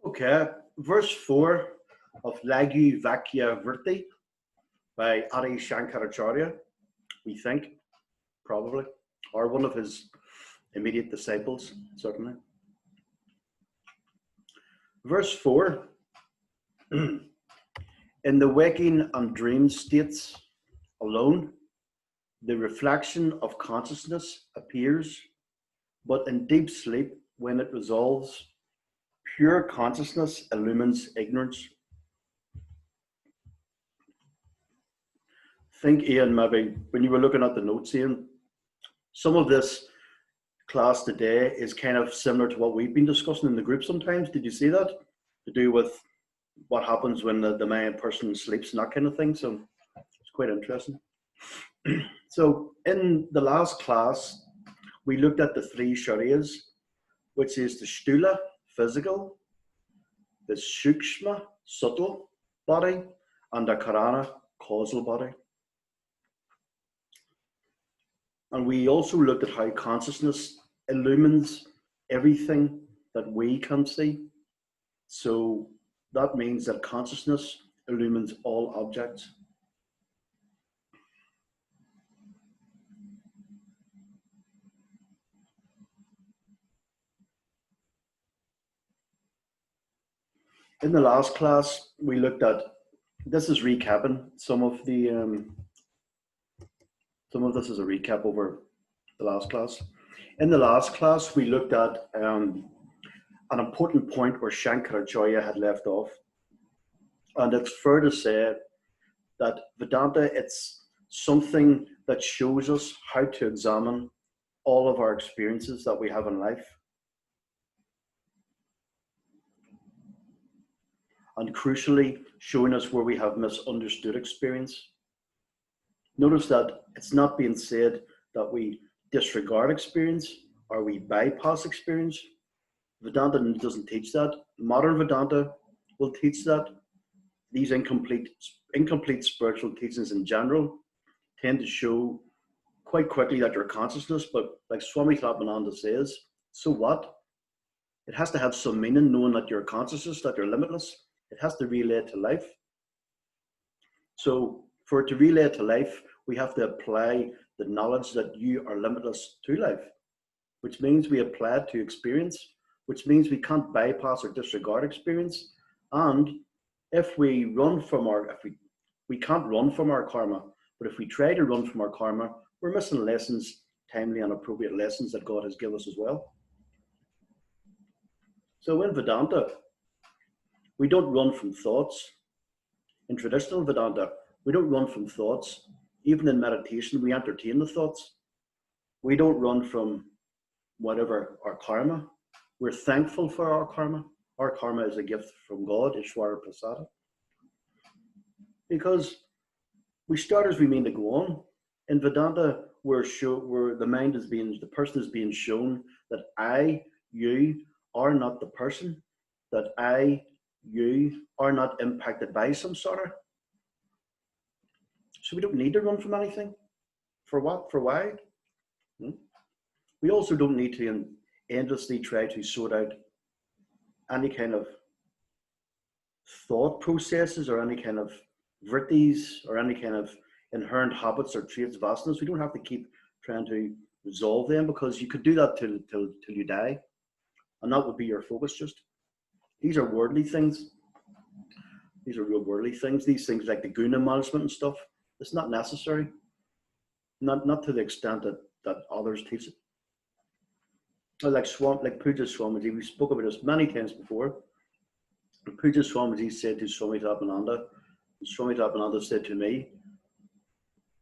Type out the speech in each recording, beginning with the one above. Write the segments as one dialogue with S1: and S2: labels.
S1: Okay, verse 4 of Lagyu, Vakya, Vritti by Adi Shankaracharya, we think, probably, or one of his immediate disciples, certainly. Verse 4 In the waking and dream states alone, the reflection of consciousness appears, but in deep sleep, when it resolves, pure consciousness illumines ignorance. Think, Ian, maybe when you were looking at the notes, Ian, some of this class today is kind of similar to what we've been discussing in the group sometimes. Did you see that? To do with what happens when the main person sleeps and that kind of thing. So it's quite interesting. So in the last class, we looked at the three sharyas, which is the sthula, physical, the sukshma, subtle body, and the karana, causal body. And we also looked at how consciousness illumines everything that we can see. So that means that consciousness illumines all objects. In the last class, we looked at, this is recapping some of this is a recap over the last class. In the last class, we looked at an important point where Shankaracharya had left off. And it's fair to say that Vedanta, it's something that shows us how to examine all of our experiences that we have in life. And crucially, showing us where we have misunderstood experience. Notice that it's not being said that we disregard experience or we bypass experience. Vedanta doesn't teach that. Modern Vedanta will teach that. These incomplete spiritual teachings in general tend to show quite quickly that your consciousness, but like Swami Atmananda says, so what? It has to have some meaning, knowing that you're consciousness, that you're limitless. It has to relate to life. So for it to relate to life, we have to apply the knowledge that you are limitless to life, which means we apply it to experience, which means we can't bypass or disregard experience. And if we run from we can't run from our karma, but if we try to run from our karma, we're missing lessons, timely and appropriate lessons that God has given us as well. So in Vedanta, we don't run from thoughts. In traditional Vedanta, we don't run from thoughts. Even in meditation, we entertain the thoughts. We don't run from whatever our karma. We're thankful for our karma. Our karma is a gift from God, Ishvara Prasada. Because we start as we mean to go on. In Vedanta, where the person is being shown that I, you are not the person, that I, you are not impacted by samsara. So we don't need to run from anything. For what? For why? We also don't need to endlessly try to sort out any kind of thought processes or any kind of vrittis or any kind of inherent habits or traits, vasanas. We don't have to keep trying to resolve them, because you could do that till you die. And that would be your focus just. These are worldly things. These are real worldly things. These things like the guna management and stuff, it's not necessary. Not to the extent that others teach it. Like Puja Swamiji, we spoke about this many times before. Puja Swamiji said to Swami Atmananda, Swami Atmananda said to me,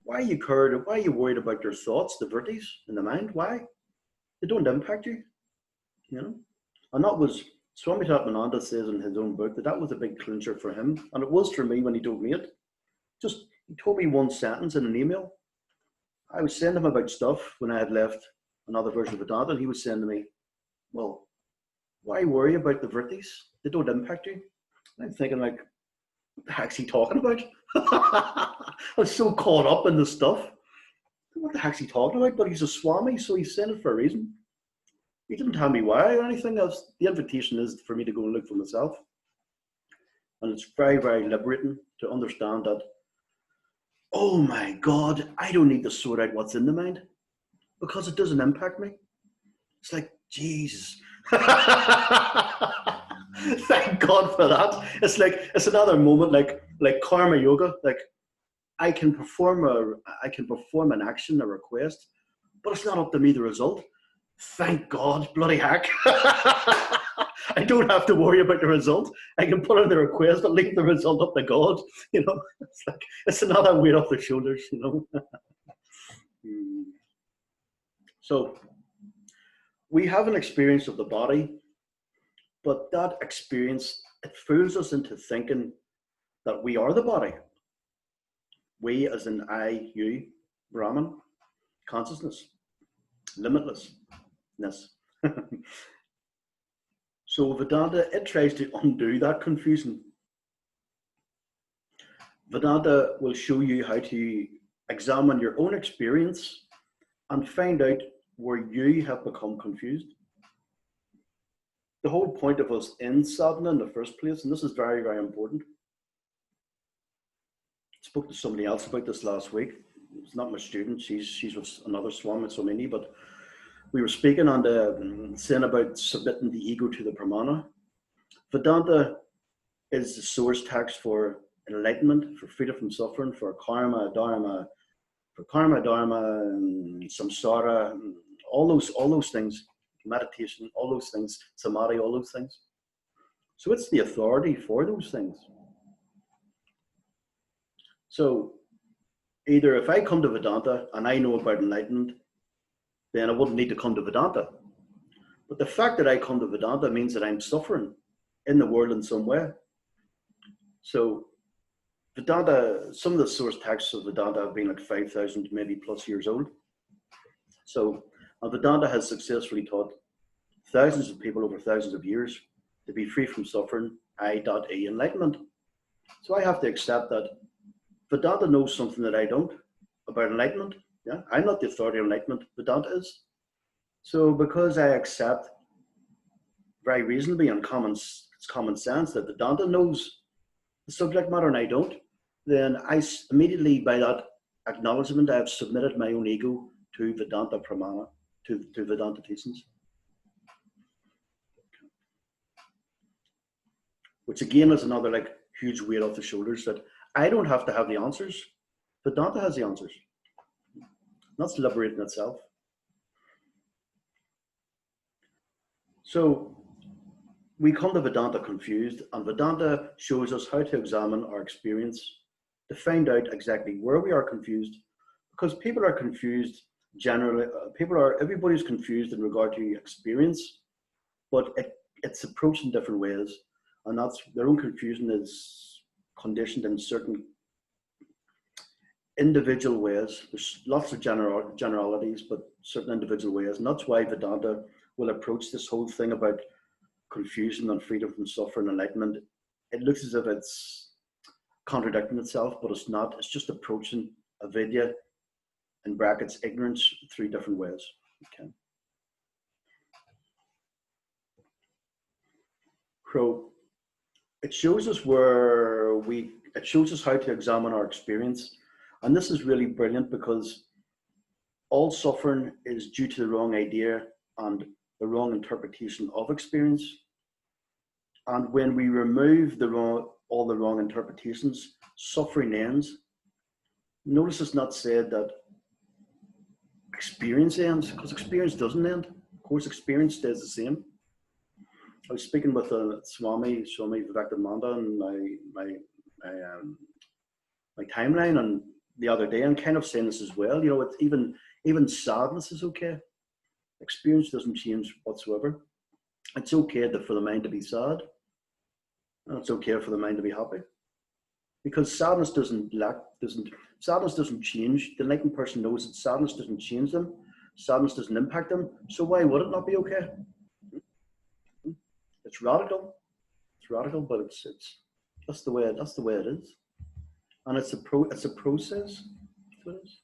S1: why are you worried about your thoughts, the vrittis in the mind? Why? They don't impact you. You know? And that was, Swami Atmananda says in his own book that was a big clincher for him. And it was for me when he told me it. He told me one sentence in an email. I was saying to him about stuff when I had left another version of Vedanta, and he was saying to me, well, why worry about the vrittis? They don't impact you. And I'm thinking, like, what the heck's he talking about? I was so caught up in the stuff. What the heck's he talking about? But he's a Swami, so he's saying it for a reason. He didn't tell me why or anything else. The invitation is for me to go and look for myself. And it's very, very liberating to understand that, oh my God, I don't need to sort out what's in the mind because it doesn't impact me. It's like, Jesus. Thank God for that. It's like, it's another moment like karma yoga. Like I can perform an action, a request, but it's not up to me, the result. Thank God, bloody heck. I don't have to worry about the result. I can put in the request, but leave the result up to God. You know, it's like, it's another weight off the shoulders, you know. So we have an experience of the body, but that experience, it fools us into thinking that we are the body. We as in I, you, Brahman, consciousness, limitlessness. So Vedanta, it tries to undo that confusion. Vedanta will show you how to examine your own experience and find out where you have become confused. The whole point of us in sadhana in the first place, and this is very, very important. I spoke to somebody else about this last week. It's not my student, she's with another Swami, Swamini, but we were speaking on the saying about submitting the ego to the pramana. Vedanta is the source text for enlightenment, for freedom from suffering, for karma, dharma, and samsara, and all those things, meditation, all those things, samadhi, all those things. So it's the authority for those things. So either if I come to Vedanta and I know about enlightenment, then I wouldn't need to come to Vedanta. But the fact that I come to Vedanta means that I'm suffering in the world in some way. So Vedanta, some of the source texts of Vedanta have been like 5,000 maybe plus years old. So Vedanta has successfully taught thousands of people over thousands of years to be free from suffering, I.E. enlightenment. So I have to accept that Vedanta knows something that I don't about enlightenment. Yeah, I'm not the authority on enlightenment, Vedanta is. So because I accept very reasonably and it's common sense that Vedanta knows the subject matter and I don't, then I immediately, by that acknowledgement, I have submitted my own ego to Vedanta pramana, to Vedanta teachings. Which again is another like huge weight off the shoulders that I don't have to have the answers. Vedanta has the answers. That's liberating itself. So we come to Vedanta confused, and Vedanta shows us how to examine our experience to find out exactly where we are confused, because people are confused generally. Everybody's confused in regard to experience, but it's approached in different ways, and that's their own confusion is conditioned in certain individual ways. There's lots of generalities, but certain individual ways, and that's why Vedanta will approach this whole thing about confusion and freedom from suffering, enlightenment. It looks as if it's contradicting itself, but it's not. It's just approaching avidya, in brackets, ignorance, through different ways. Okay. So it shows us it shows us how to examine our experience. And this is really brilliant because all suffering is due to the wrong idea and the wrong interpretation of experience. And when we remove all the wrong interpretations, suffering ends. Notice it's not said that experience ends, because experience doesn't end. Of course, experience stays the same. I was speaking with a Swami Vakya and my timeline and the other day, and kind of saying this as well. You know, it's even sadness is okay. Experience doesn't change whatsoever. It's okay for the mind to be sad, and it's okay for the mind to be happy, because sadness doesn't change. The enlightened person knows that sadness doesn't change them. Sadness doesn't impact them. So why would it not be okay? It's radical. It's radical, but it's that's the way it is, and it's a process. That's what it is.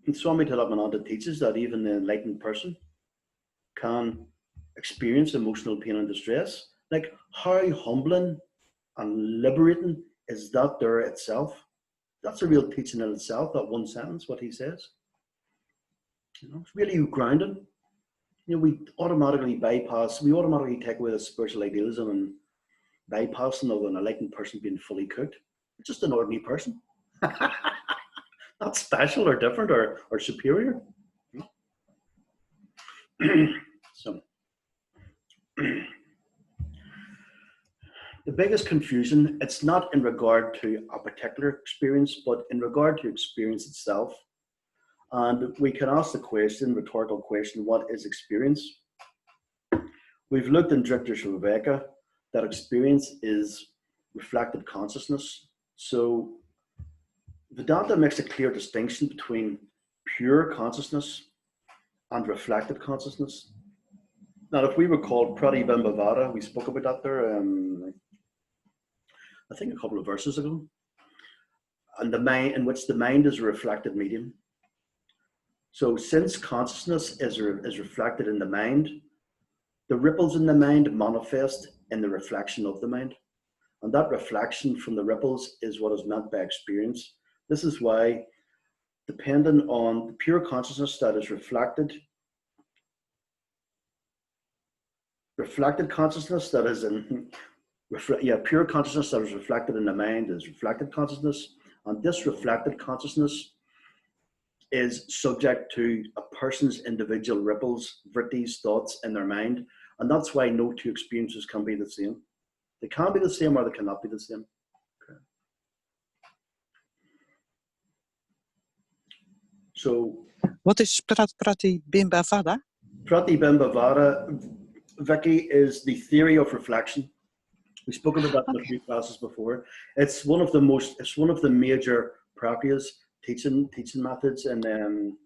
S1: And Swami Tilamananda teaches that even the enlightened person can experience emotional pain and distress. Like, how humbling and liberating is that there itself? That's a real teaching in itself, that one sentence, what he says. You know, it's really grounding. You know, we automatically take away the spiritual idealism and bypassing of an enlightened person being fully cooked. It's just an ordinary person. Not special or different or superior. So the biggest confusion, it's not in regard to a particular experience, but in regard to experience itself. And we can ask the question, rhetorical question, what is experience? We've looked in Drifter's Vakya that experience is reflected consciousness. So Vedanta makes a clear distinction between pure consciousness and reflected consciousness. Now, if we recall Pratibimbavada, we spoke about that there, I think a couple of verses ago, and the mind, in which the mind is a reflected medium. So since consciousness is reflected in the mind, the ripples in the mind manifest in the reflection of the mind. And that reflection from the ripples is what is meant by experience. This is why, depending on the pure consciousness that is reflected consciousness that is in, pure consciousness that is reflected in the mind is reflected consciousness. And this reflected consciousness is subject to a person's individual ripples, vrittis, thoughts in their mind. And that's why no two experiences can be the same. They can be the same or they cannot be the same. Okay. So,
S2: what is Pratibimbavada?
S1: Pratibimbavada, Vicky, is the theory of reflection. We spoke about that in a few classes before. It's one of the major prakyas, teaching methods and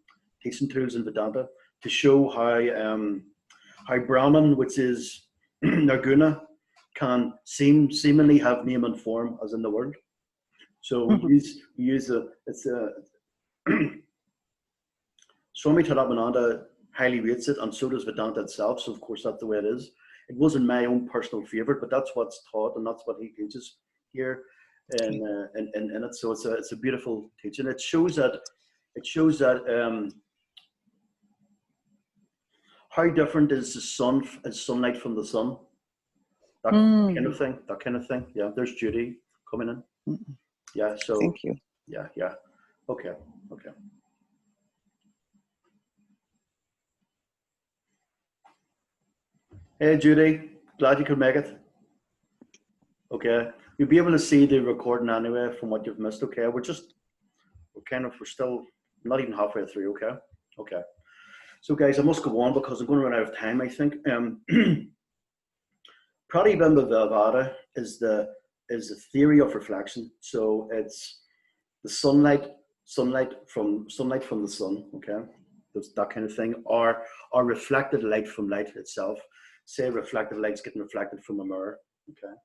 S1: teaching tools in Vedanta to show how Brahman, which is Nirguna, can seemingly have name and form as in the world. So we use Swami Tarapananda highly rates it, and so does Vedanta itself. So of course that's the way it is. It wasn't my own personal favorite, but that's what's taught and that's what he teaches here in it. So it's a beautiful teaching. It shows that how different is sunlight from the sun. That kind of thing. Yeah, there's Judy coming in. Yeah, so
S2: thank you.
S1: Yeah. Okay. Hey Judy, glad you could make it. Okay. You'll be able to see the recording anyway from what you've missed. Okay. We're still not even halfway through, okay. So guys, I must go on because I'm going to run out of time, I think. Pratibimbavada is the theory of reflection. So it's the sunlight from the sun, okay? That kind of thing, or reflected light from light itself. Say reflected light's getting reflected from a mirror, okay?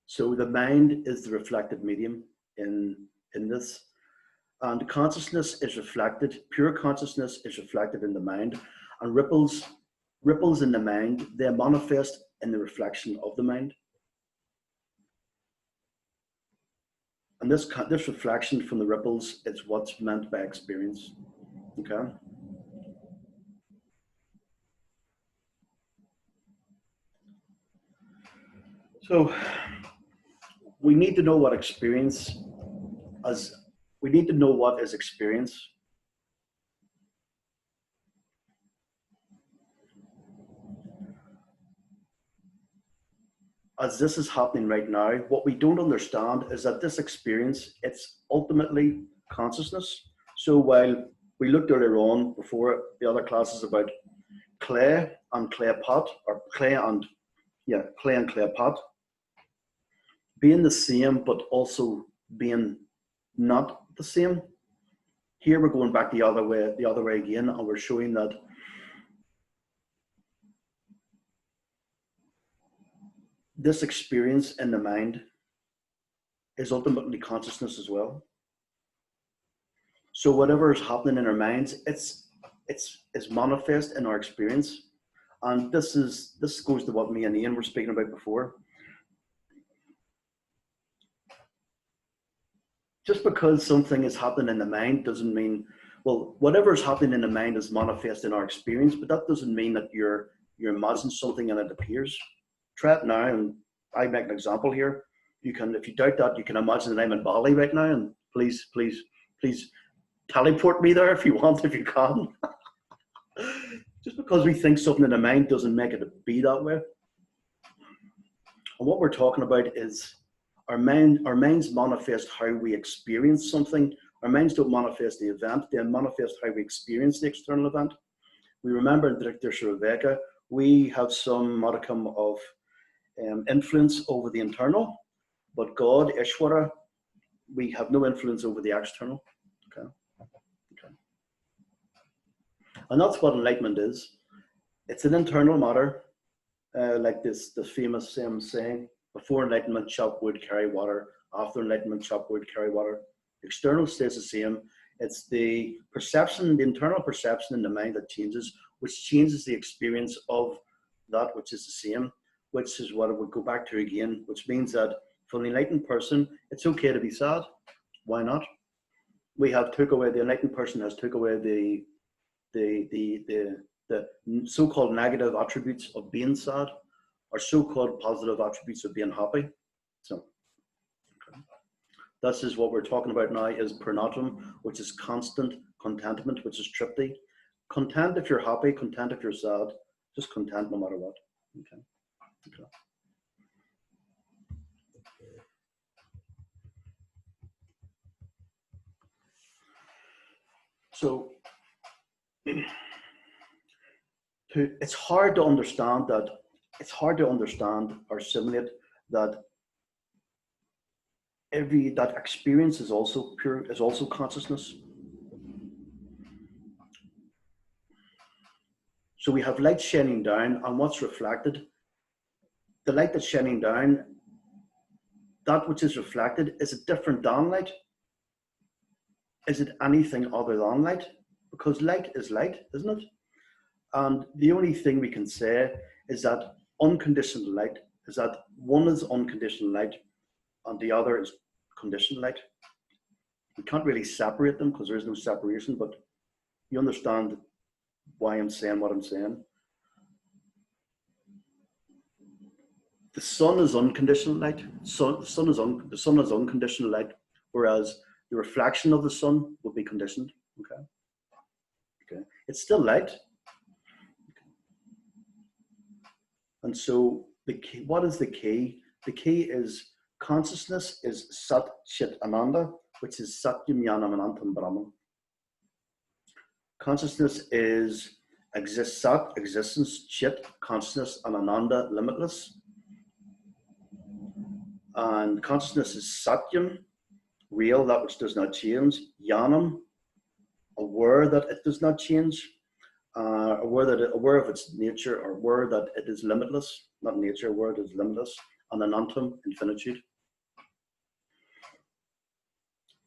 S1: So the mind is the reflected medium in this. And consciousness is reflected, pure consciousness is reflected in the mind, and ripples in the mind, they manifest in the reflection of the mind. And this reflection from the ripples is what's meant by experience, okay? So we need to know what experience we need to know what is experience. As this is happening right now, what we don't understand is that this experience, it's ultimately consciousness. So while we looked earlier on before the other classes about clay and clay pot, or clay and clay pot, being the same but also being not the same. Here we're going back the other way again, and we're showing that this experience in the mind is ultimately consciousness as well. So whatever is happening in our minds, it's manifest in our experience. And this goes to what me and Ian were speaking about before. Just because something is happening in the mind doesn't mean, well, whatever is happening in the mind is manifest in our experience, but that doesn't mean that you're imagining something and it appears. Try it now, and I make an example here. You can, if you doubt that, you can imagine that I'm in Bali right now, and please teleport me there if you want, if you can. Just because we think something in the mind doesn't make it be that way. And what we're talking about is our minds manifest how we experience something. Our minds don't manifest the event, they manifest how we experience the external event. We remember in Director Vakya, we have some modicum of influence over the internal, but God, Ishvara, we have no influence over the external. Okay. And that's what enlightenment is. It's an internal matter, like this famous saying, before enlightenment, chop wood, carry water. After enlightenment, chop wood, carry water. External stays the same. It's the perception, the internal perception in the mind that changes, which changes the experience of that which is the same, which is what it would go back to again, which means that for an enlightened person, it's okay to be sad. Why not? We have took away, the enlightened person has took away the so-called negative attributes of being sad, or so-called positive attributes of being happy. So this is what we're talking about now, is pranatam, which is constant contentment, which is tripti. Content if you're happy, content if you're sad, just content no matter what. Okay. So it's hard to understand that, or assimilate that that experience is also pure, is also consciousness. So we have light shining down, and what's reflected, the light that's shining down, that which is reflected, is it different than light? Is it anything other than light? Because light is light, isn't it? And the only thing we can say is that unconditional light, is that one is unconditional light and the other is conditioned light. We can't really separate them because there is no separation, but you understand why I'm saying what I'm saying. The sun is unconditional light. The sun is unconditional light, whereas the reflection of the sun would be conditioned. Okay. It's still light. And so the key, what is the key? The key is consciousness is Sat Chit Ananda, which is Satyam Jnanam Anantam Brahman. Consciousness is Sat, existence, Chit, consciousness, and Ananda, limitless. And consciousness is Satyam, real, that which does not change. Jnanam, aware that it does not change. Aware of its nature, or aware that it is limitless, not nature, aware it is limitless, and anantam, infinitude.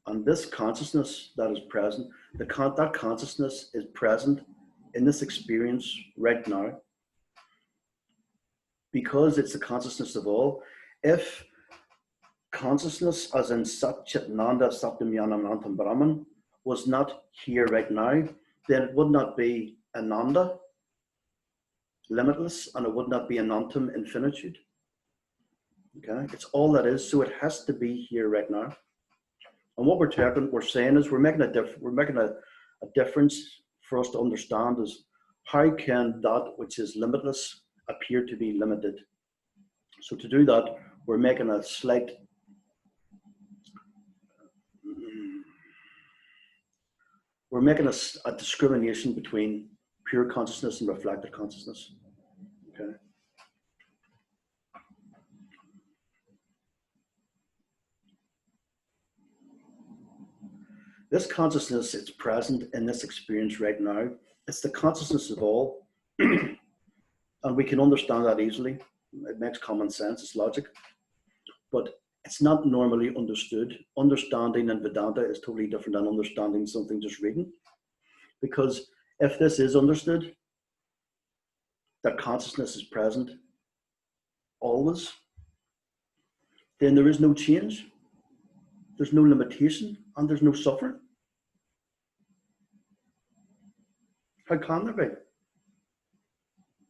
S1: And this consciousness that is present, that consciousness is present in this experience right now, because it's the consciousness of all. If consciousness, as in Sat Chit Ananda Satyam Jnanam Anantam Brahman, was not here right now, then it would not be Ananda, limitless, and it would not be Anantam, infinitude. Okay, it's all that is, so it has to be here right now. And what we're saying is we're making a difference for us to understand is how can that which is limitless appear to be limited. So to do that, we're making a slight a discrimination between pure consciousness and reflected consciousness. Okay. This consciousness is present in this experience right now. It's the consciousness of all. And we can understand that easily. It makes common sense, it's logic. But it's not normally understood. Understanding in Vedanta is totally different than understanding something just reading. Because If this is understood, that consciousness is present always, then there is no change, there's no limitation, and there's no suffering. How can there be?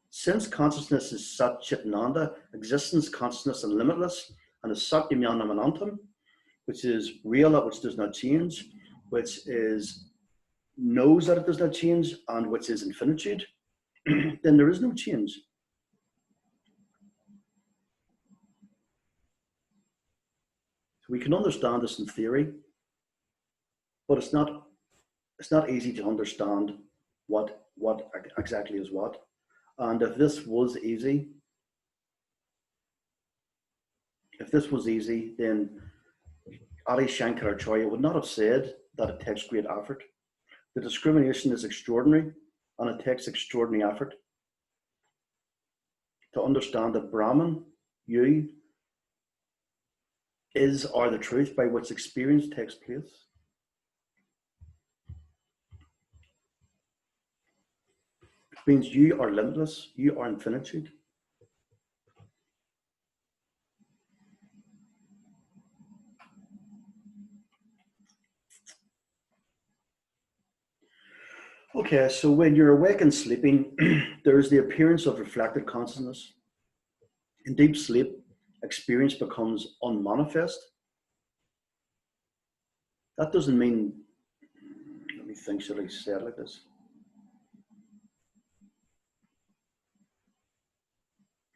S1: Since consciousness is Sat Chit Ananda, existence, consciousness, and limitless, and is Sat Yamyanam Anantam, which is real, that which does not change, which is knows that it does not change, and which is infinitude, then there is no change. We can understand this in theory, but it's not easy to understand what exactly is what. And if this was easy, then Adi Shankaracharya would not have said that it takes great effort. The discrimination is extraordinary, and it takes extraordinary effort to understand that Brahman, you, is or the truth by which experience takes place. It means you are limitless, you are infinitude. Okay, so when you're awake and sleeping, there is the appearance of reflected consciousness. In deep sleep, experience becomes unmanifest. That doesn't mean, let me think, should I say it like this?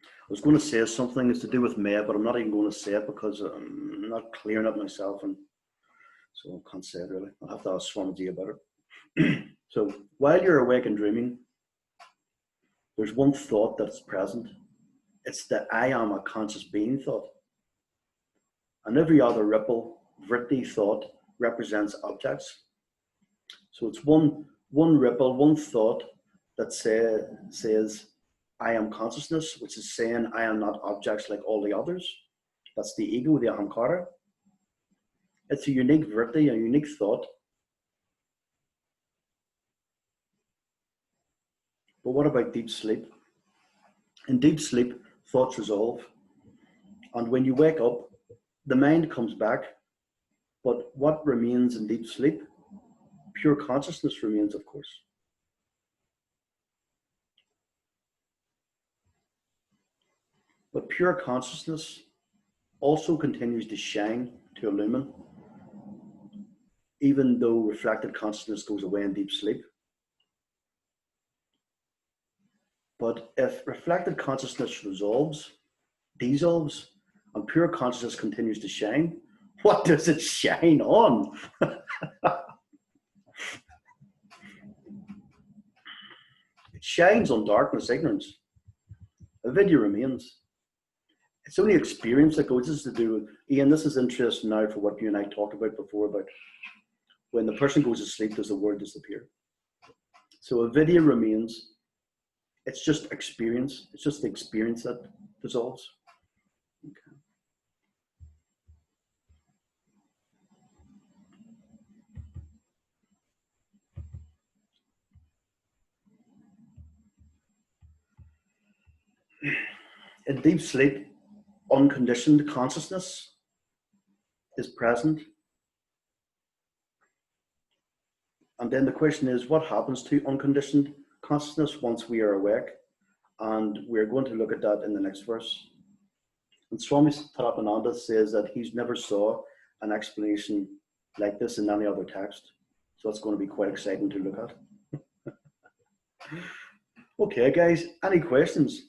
S1: I was going to say something that's to do with me, but I'm not even going to say it because I'm not clearing it myself, and so I can't say it really. I'll have to ask Swamiji about it. So while you're awake and dreaming, there's one thought that's present. It's the I am a conscious being thought. And every other ripple, Vritti thought represents objects. So it's one ripple, one thought that says, I am consciousness, which is saying I am not objects like all the others. That's the ego, the ahamkara. It's a unique Vritti, a unique thought. But what about deep sleep? In deep sleep, thoughts resolve. And when you wake up, the mind comes back. But what remains in deep sleep? Pure consciousness remains, of course. But pure consciousness also continues to shine, to illumine, even though reflected consciousness goes away in deep sleep. But if reflected consciousness dissolves, and pure consciousness continues to shine, what does it shine on? It shines on darkness, ignorance. Avidya remains. It's only experience that goes. This is to do with, Ian, this is interesting now for what you and I talked about before, about when the person goes to sleep, does the word disappear? So avidya remains. It's just experience. It's just the experience that dissolves. Okay. In deep sleep, unconditioned consciousness is present. And then the question is, what happens to unconditioned consciousness once we are awake? And we're going to look at that in the next verse. And Swami Tarapananda says that he's never saw an explanation like this in any other text. So it's going to be quite exciting to look at. Okay, guys, any questions?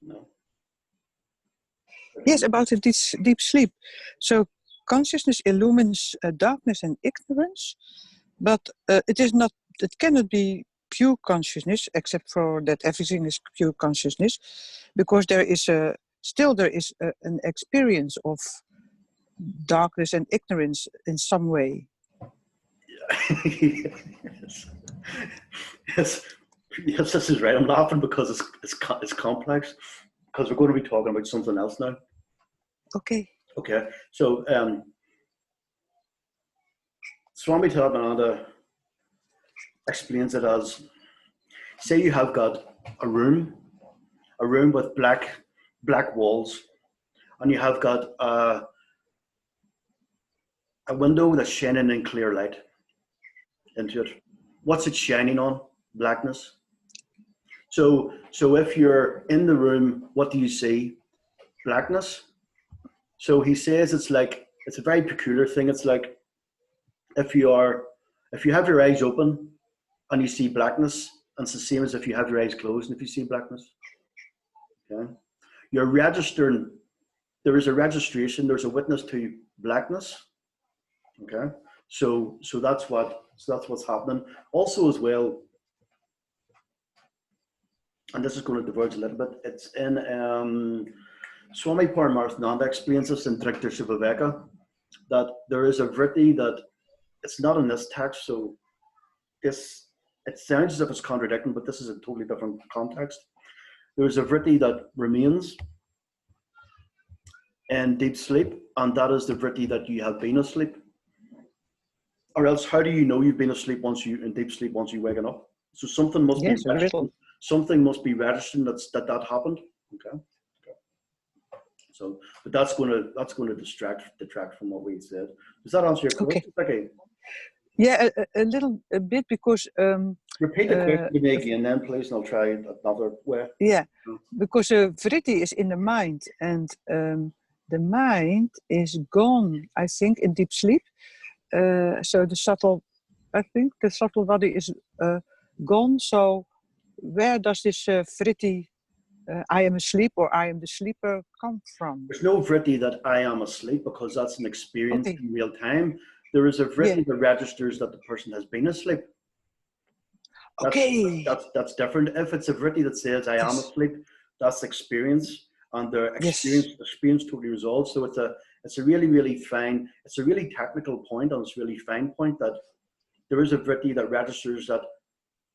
S1: No.
S2: Yes, about the deep sleep. So consciousness illumines darkness and ignorance, but it cannot be pure consciousness, except for that everything is pure consciousness, because there is an experience of darkness and ignorance in some way.
S1: Yes, this is right. I'm laughing because it's complex, because we're going to be talking about something else now.
S2: Okay.
S1: Okay, so Swami Tabananda explains it as, say you have got a room with black walls, and you have got a window that's shining in clear light into it. What's it shining on? Blackness. So if you're in the room, what do you see? Blackness. So he says it's a very peculiar thing. It's like if you have your eyes open and you see blackness, and it's the same as if you have your eyes closed and if you see blackness. Okay? You're registering, there is a registration, there's a witness to blackness. Okay? So that's what's happening. Also as well, and this is going to diverge a little bit, it's in Swami Paramarthananda explains this in Vakya Vakya, that there is a vritti that it's not in this text, so it sounds as if it's contradicting, but this is a totally different context. There's a vritti that remains in deep sleep, and that is the vritti that you have been asleep. Or else, how do you know you've been asleep in deep sleep once you waken up? So something must be registered. Something must be registered that happened. Okay. So, but that's going to detract from what we said. Does that answer your question? Okay.
S2: Yeah, a bit, because
S1: repeat the question to me again, then please, and I'll try it another way.
S2: Yeah, because vritti is in the mind, and the mind is gone, I think, in deep sleep. So the subtle body is gone. So where does this vritti, I am asleep or I am the sleeper, come from?
S1: There's no vritti that I am asleep, because that's an experience in real time. There is a vritti that registers that the person has been asleep. That's different. If it's a vritti that says I am asleep, that's experience, and the experience totally resolves. So it's a really, really fine, it's a really technical point, and it's a really fine point that there is a vritti that registers that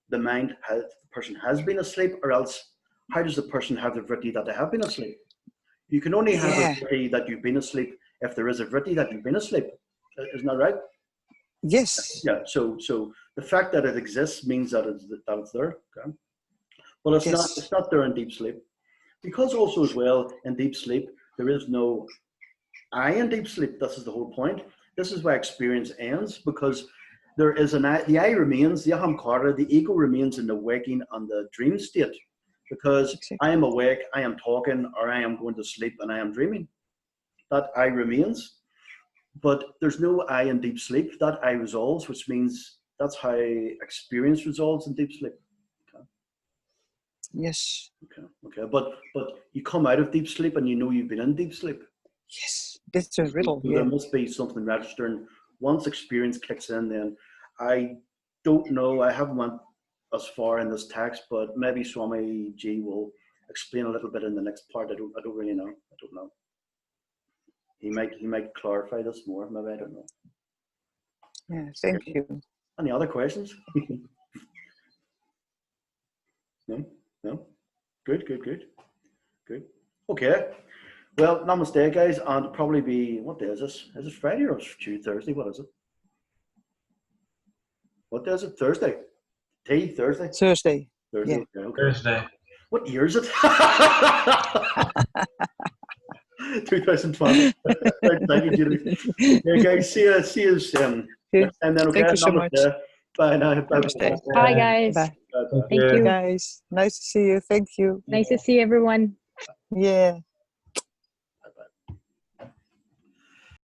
S1: the person has been asleep, or else how does the person have the vritti that they have been asleep? You can only have a vritti that you've been asleep if there is a vritti that you've been asleep. Isn't that right?
S2: Yes.
S1: Yeah. So the fact that it exists means that it's there. Okay. Well, it's not there in deep sleep, because also as well in deep sleep there is no I in deep sleep. This is the whole point. This is why experience ends, because there is the I remains, the ahamkara, the ego remains in the waking and the dream state, because I am awake, I am talking, or I am going to sleep and I am dreaming. That I remains. But there's no I in deep sleep. That I resolves, which means that's how experience resolves in deep sleep. Okay.
S2: Yes.
S1: Okay. But you come out of deep sleep and you know you've been in deep sleep.
S2: Yes, that's a riddle.
S1: So there must be something registering. Once experience kicks in, then I don't know. I haven't went as far in this text, but maybe Swami G will explain a little bit in the next part. I don't really know. I don't know. He might clarify this more. Maybe, I don't know.
S2: Yeah, thank you.
S1: Any other questions? No. Good. Okay. Well, namaste, guys, and probably be, what day is this? Is it Friday or Tuesday, Thursday? What is it? What day is it? Thursday. Thursday.
S2: Thursday.
S1: Yeah. Okay.
S3: Thursday.
S1: What year is it? 2012. Thank you, Judy. Okay, guys, see you soon. And then, okay,
S2: thank you so much.
S1: Bye now.
S4: Bye, guys.
S2: Bye.
S4: Thank you.
S2: Guys, nice to see you. Thank you.
S4: Nice to see everyone.
S2: Yeah.